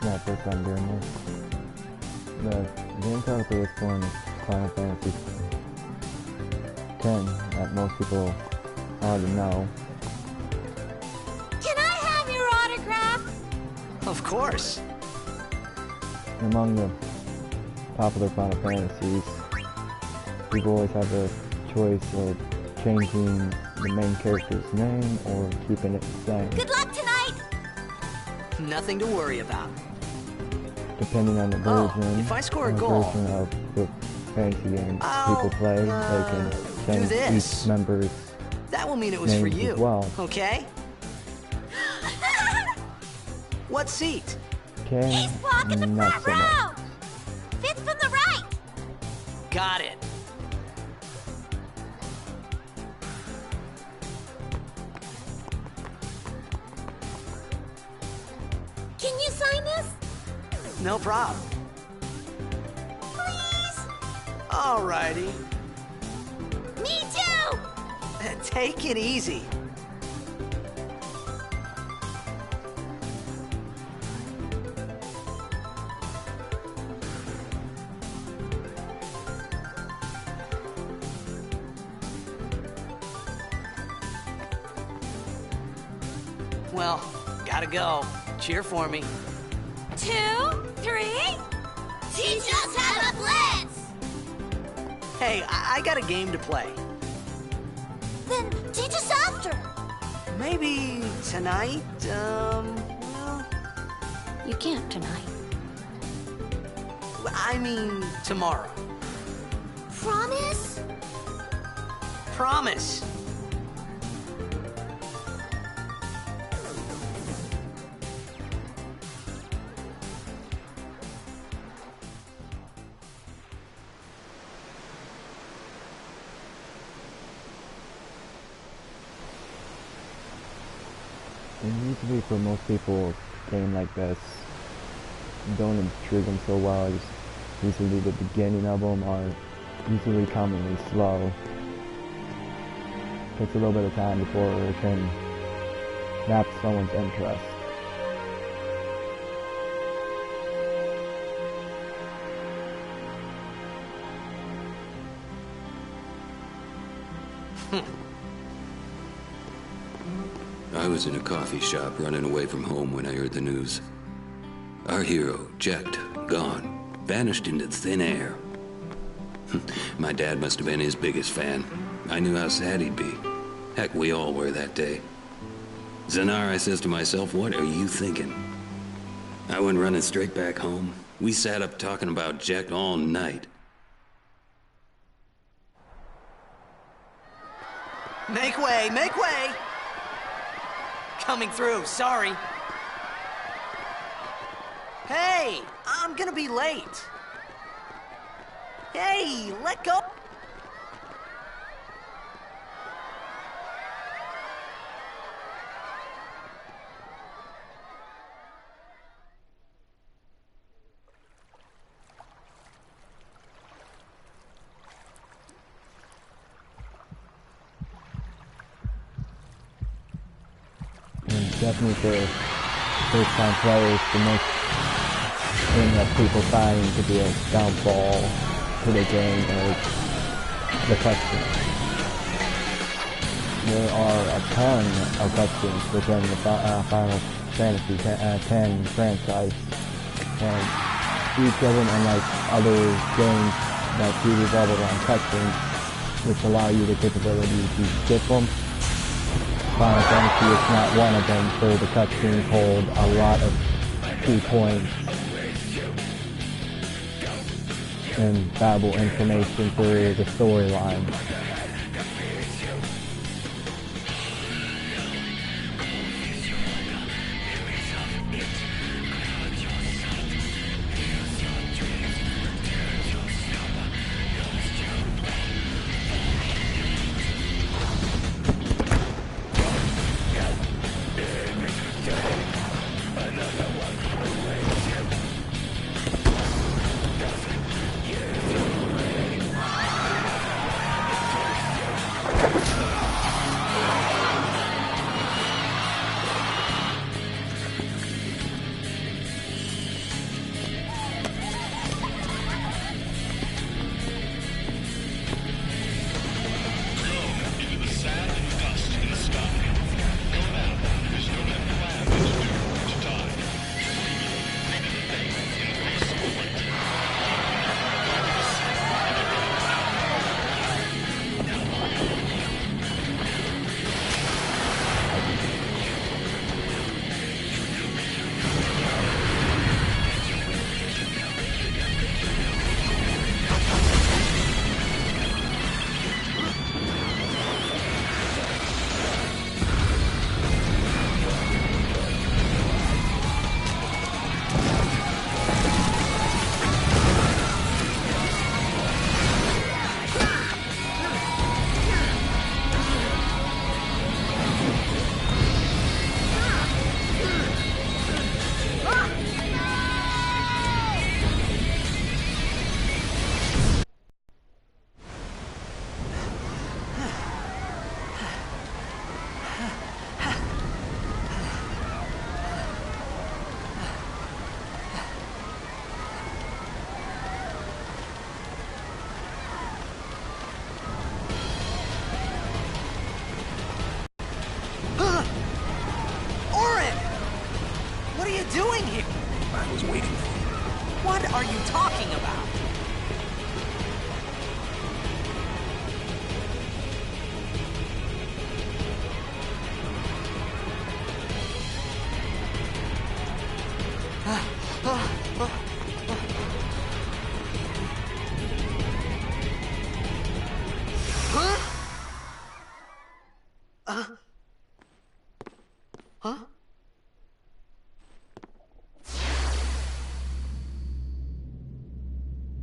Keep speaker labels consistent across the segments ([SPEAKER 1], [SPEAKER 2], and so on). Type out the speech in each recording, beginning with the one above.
[SPEAKER 1] my first time doing this. The game title for this one is Final Fantasy X, that most people already know.
[SPEAKER 2] Can I have your autograph?
[SPEAKER 3] Of course.
[SPEAKER 1] Among the popular Final Fantasies, people always have the choice of changing the main character's name or keeping it the same.
[SPEAKER 2] Good luck tonight!
[SPEAKER 3] Nothing to worry about.
[SPEAKER 1] Depending on the version,
[SPEAKER 3] if I score a goal,
[SPEAKER 1] version of the fantasy game people play, they can change each member's
[SPEAKER 3] that will mean it was for
[SPEAKER 1] names
[SPEAKER 3] you,
[SPEAKER 1] as well.
[SPEAKER 3] okay? What seat?
[SPEAKER 1] Okay,
[SPEAKER 2] He's blocking the
[SPEAKER 1] not
[SPEAKER 2] front
[SPEAKER 1] so much.
[SPEAKER 2] row! Fifth from the right!
[SPEAKER 3] Got it.
[SPEAKER 2] Can you sign this?
[SPEAKER 3] No problem.
[SPEAKER 2] Please?
[SPEAKER 3] Alrighty.
[SPEAKER 2] Me too!
[SPEAKER 3] Take it easy. Well, gotta go. Cheer for me.
[SPEAKER 2] 2, 3. Teach us how to blitz!
[SPEAKER 3] Hey, I got a game to play.
[SPEAKER 2] Then teach us after.
[SPEAKER 3] Maybe tonight, well,
[SPEAKER 2] You can't tonight.
[SPEAKER 3] I mean tomorrow.
[SPEAKER 2] Promise?
[SPEAKER 3] Promise.
[SPEAKER 1] Usually for most people, a game like this don't intrigue them so well. It's usually the beginning of them are usually commonly slow. Takes a little bit of time before it can snap someone's interest.
[SPEAKER 4] I was in a coffee shop running away from home when I heard the news. Our hero, checked, gone, vanished into thin air. My dad must have been his biggest fan. I knew how sad he'd be. Heck, we all were that day. Zanar, I says to myself, what are you thinking? I went running straight back home. We sat up talking about Jack all night.
[SPEAKER 3] Make way, make way! Coming through, sorry. Hey, I'm gonna be late. Hey, let go.
[SPEAKER 1] Definitely for first-time players, the most thing that people find to be a downfall to the game is the cutscenes. There are a ton of cutscenes within the Final Fantasy X franchise, and each of them, unlike other games that do revolve around cutscenes, which allow you the capability to skip them, Final Fantasy is not one of them, so the cutscenes hold a lot of key points and valuable information for the storyline.
[SPEAKER 3] are you talking about?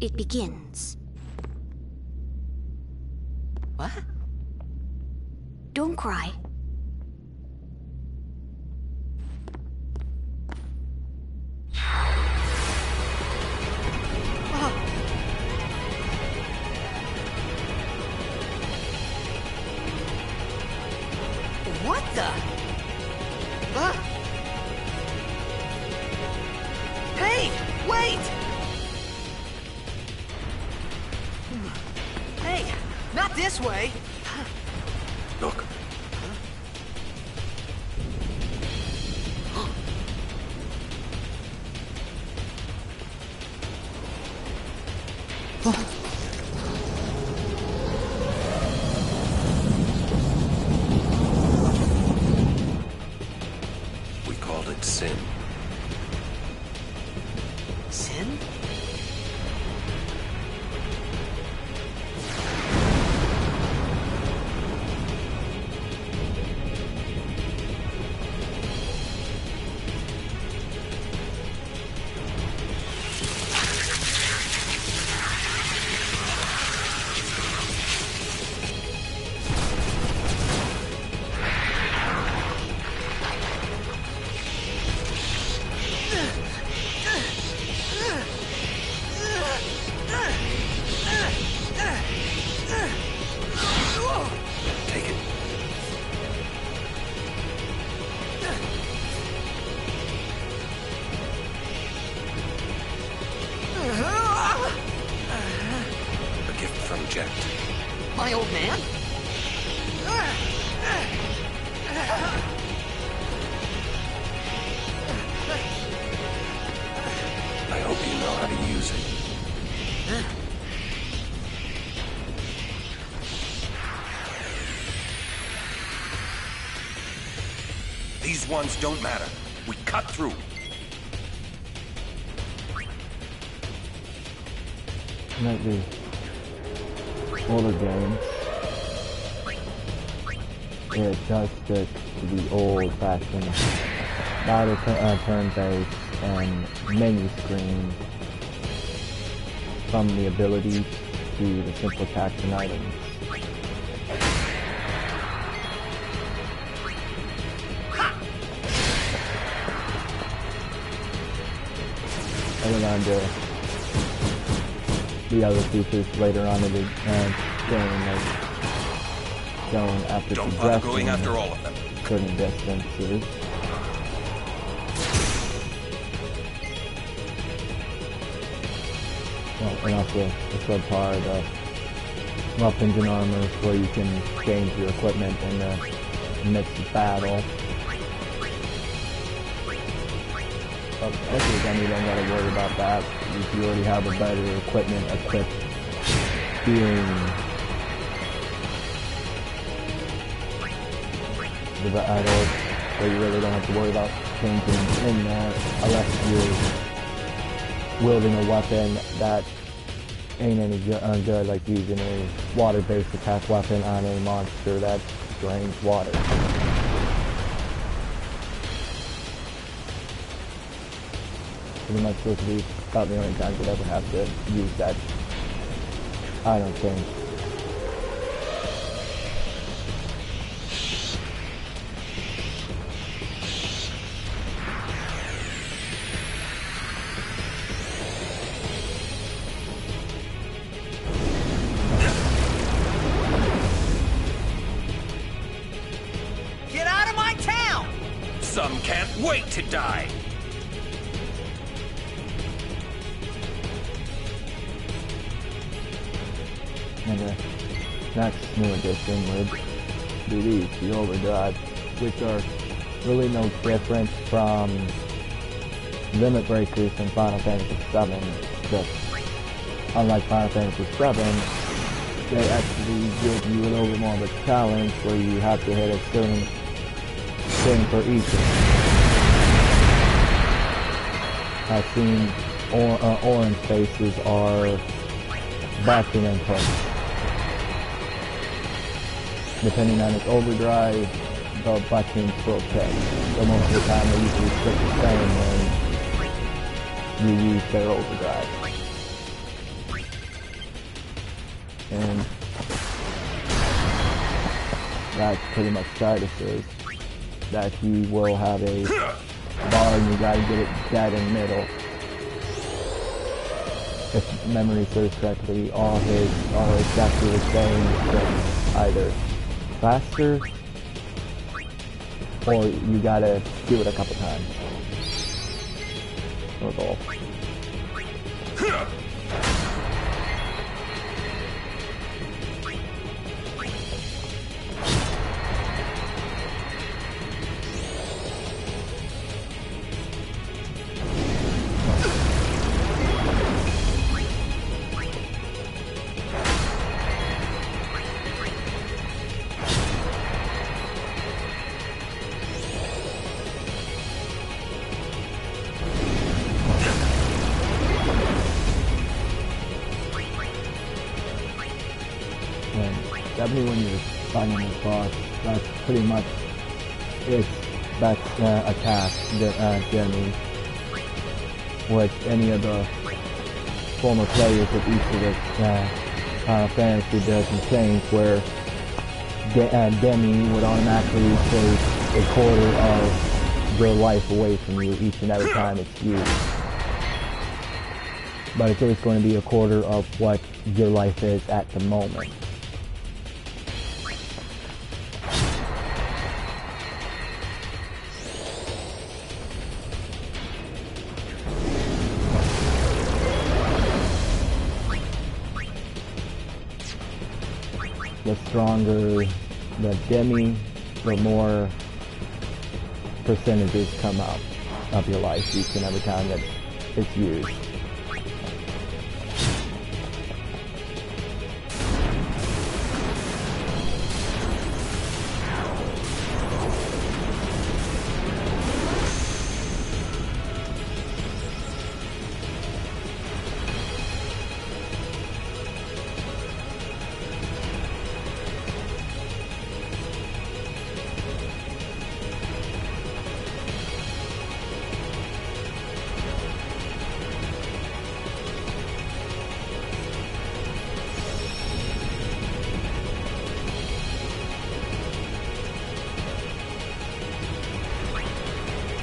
[SPEAKER 2] It begins.
[SPEAKER 3] What?
[SPEAKER 2] Don't cry.
[SPEAKER 3] What the? Hey, wait! Hey, not this way!
[SPEAKER 4] Look. We called it sin.
[SPEAKER 3] Sin?
[SPEAKER 4] Take it. A gift from Jet.
[SPEAKER 3] My old man?
[SPEAKER 4] I hope you know how to use it. These ones don't matter. We cut through.
[SPEAKER 1] Like the older games, it does stick to the old-fashioned battle turn-based and menu screen, from the abilities to the simple attacks and items. And then the other features later on in the game, like going after
[SPEAKER 4] Don't bother going
[SPEAKER 1] progressing
[SPEAKER 4] after all of them.
[SPEAKER 1] certain distances. Well, and also the subpart of weapons and armors where you can change your equipment in the midst of battle. But then you don't gotta worry about that. If you already have a better equipment equipped during the battle, so you really don't have to worry about changing in that unless you're wielding a weapon that ain't any good, like using a water-based attack weapon on a monster that drains water. Pretty much those would be about the only times I'd ever have to use that. I don't think.
[SPEAKER 3] Get out of my town!
[SPEAKER 4] Some can't wait to die.
[SPEAKER 1] And the next new addition would be these, the overdrive, which are really no different from limit breakers in Final Fantasy VII. but unlike Final Fantasy VII, they actually give you a little bit more of a challenge where you have to hit a certain thing for each. I've seen orange faces are backing and push. Depending on its overdrive, the buttons will check. So most of the time they usually stick the same when you use their overdrive. And that's pretty much statuses. That he will have a bar and you gotta get it dead in the middle. If memory serves correctly, all his are exactly the same, except either faster or you gotta do it a couple times. That's all. Definitely when you're fighting this boss, that's pretty much its best attack, Demi. Which any of the former players of each of the Final Fantasy doesn't change, where Demi would automatically take a quarter of your life away from you each and every time it's used. But it's always going to be a quarter of what your life is at the moment. The stronger the Demi, the more percentages come out of your life each and every time that it's used.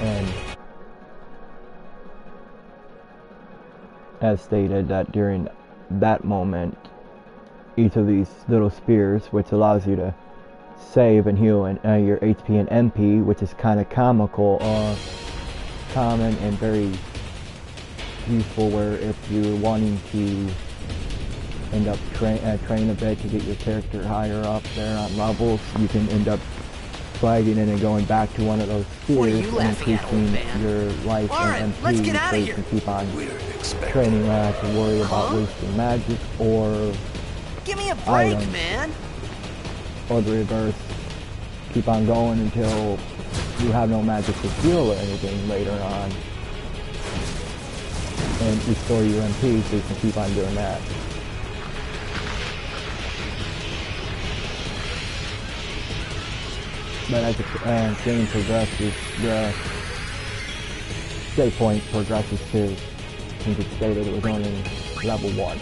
[SPEAKER 1] And as stated, that during that moment, each of these little spears, which allows you to save and heal and your HP and MP, which is kind of comical, common and very useful, where if you're wanting to end up train a bit to get your character higher up there on levels, you can end up flagging in and going back to one of those spears and increasing your life and MP, so you can keep on training to worry about wasting magic or
[SPEAKER 3] Give me a break,
[SPEAKER 1] items.
[SPEAKER 3] man.
[SPEAKER 1] Or the reverse, keep on going until you have no magic to heal or anything later on, and restore your MP so you can keep on doing that. But as the game progresses, the save point progresses too, since it stated it was only level 1.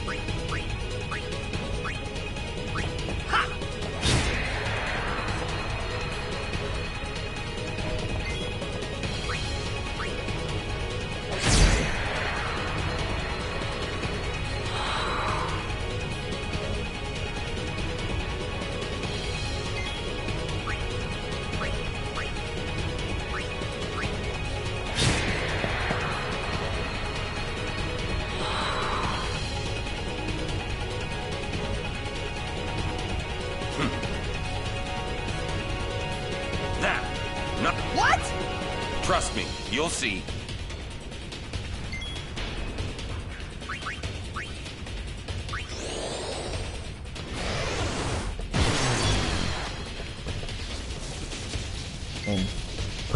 [SPEAKER 3] What?
[SPEAKER 5] Trust me, you'll see.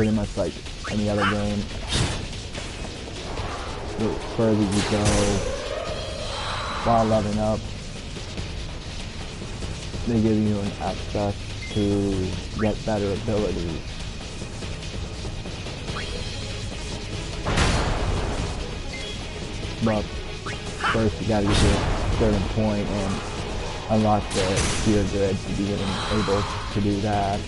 [SPEAKER 1] pretty much like any other game. The further you go while leveling up, they give you an access to get better abilities. But first you gotta get to a certain point and unlock the gear grid to be able to do that.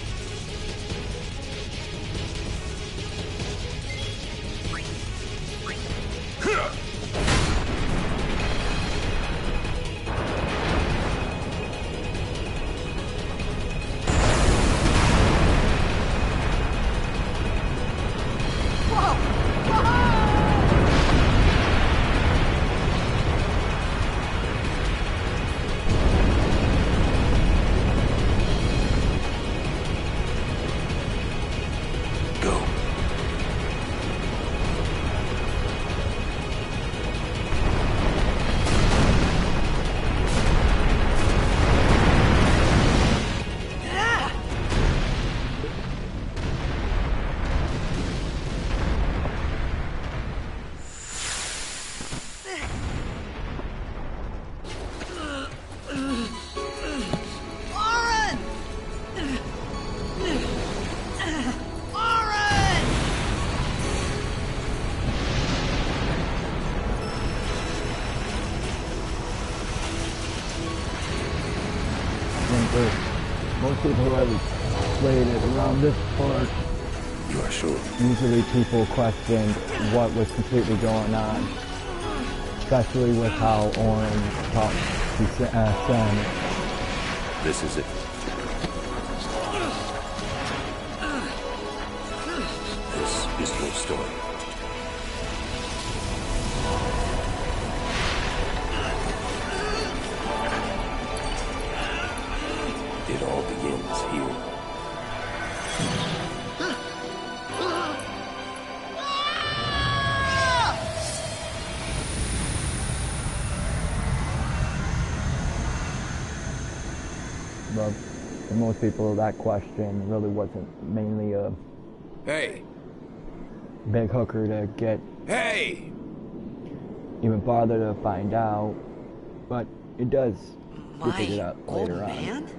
[SPEAKER 1] Most people who have played it around this part,
[SPEAKER 4] You are sure?
[SPEAKER 1] usually people questioned what was completely going on, especially with how Orin talked to Sam.
[SPEAKER 4] This is it. This is your story. It all begins here.
[SPEAKER 1] But for most people, that question really wasn't mainly a
[SPEAKER 5] Hey!
[SPEAKER 1] big hooker to get
[SPEAKER 5] Hey!
[SPEAKER 1] even bother to find out, but it does get figured
[SPEAKER 3] My
[SPEAKER 1] out
[SPEAKER 3] old
[SPEAKER 1] later on.
[SPEAKER 3] man?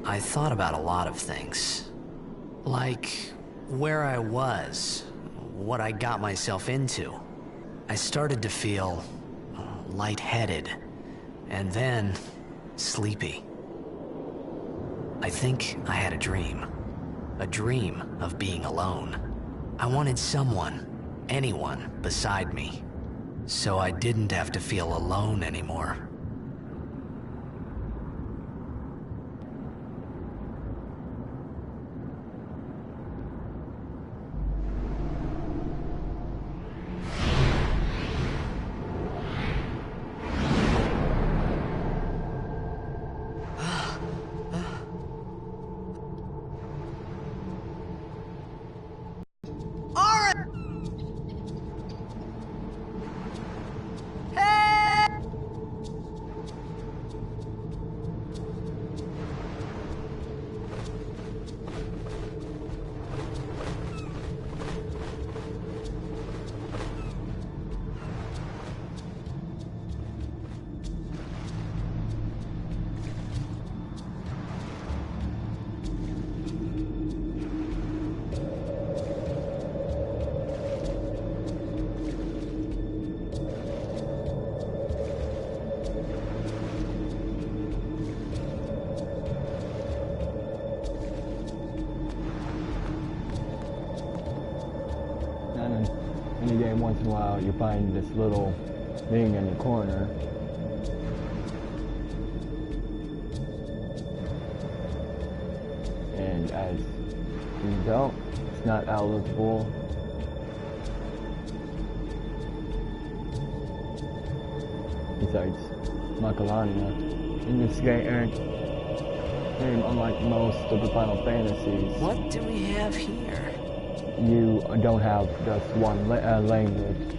[SPEAKER 3] I thought about a lot of things. Like where I was, what I got myself into. I started to feel lightheaded, and then sleepy. I think I had a dream of being alone. I wanted someone, anyone beside me, so I didn't have to feel alone anymore.
[SPEAKER 1] In the game, once in a while, you find this little thing in the corner. And as you don't, it's not eligible. besides Macalania. In this game, unlike most of the Final Fantasies,
[SPEAKER 3] What do we have here?
[SPEAKER 1] you don't have just one language.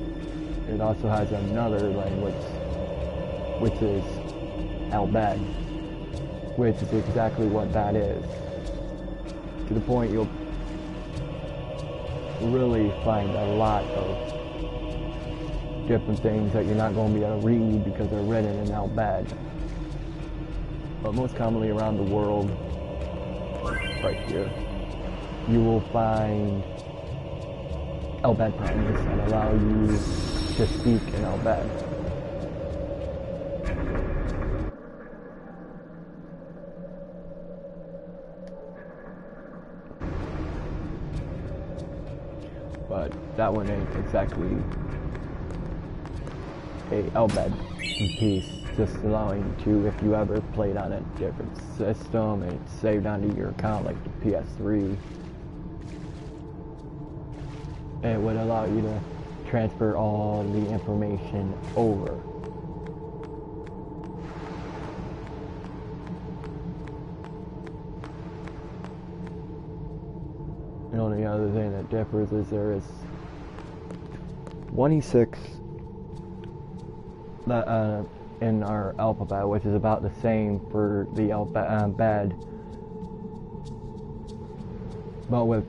[SPEAKER 1] It also has another language, which is Albed, which is exactly what that is. To the point you'll really find a lot of different things that you're not going to be able to read because they're written in Albed. But most commonly around the world, right here, you will find Albed programs that allow you to speak in Albed. But that one ain't exactly a Albed piece, just allowing you to, if you ever played on a different system and it's saved onto your account like the PS3, it would allow you to transfer all the information over. The only other thing that differs is there is 1E6 that in our alphabet, which is about the same for the Albed, but with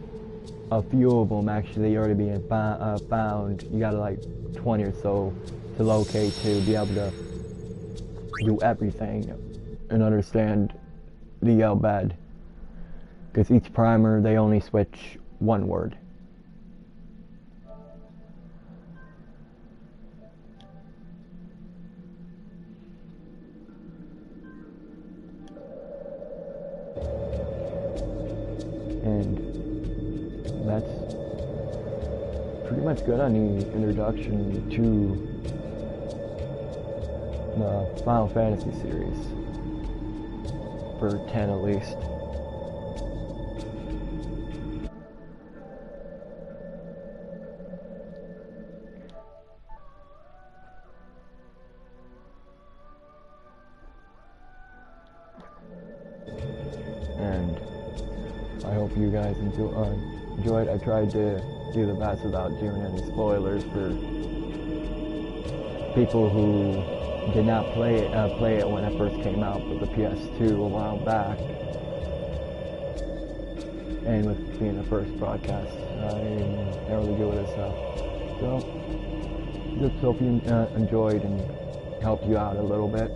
[SPEAKER 1] a few of them actually already being found. You gotta like 20 or so to locate to be able to do everything and understand the Albed. Because each primer, they only switch one word. And that's pretty much good on the introduction to the Final Fantasy series. For 10 at least. And I hope you guys enjoyed. I tried to do the best without doing any spoilers for people who did not play it when it first came out for the PS2 a while back. And with being the first broadcast, I'm not really good with this stuff. So, just hope you enjoyed and helped you out a little bit.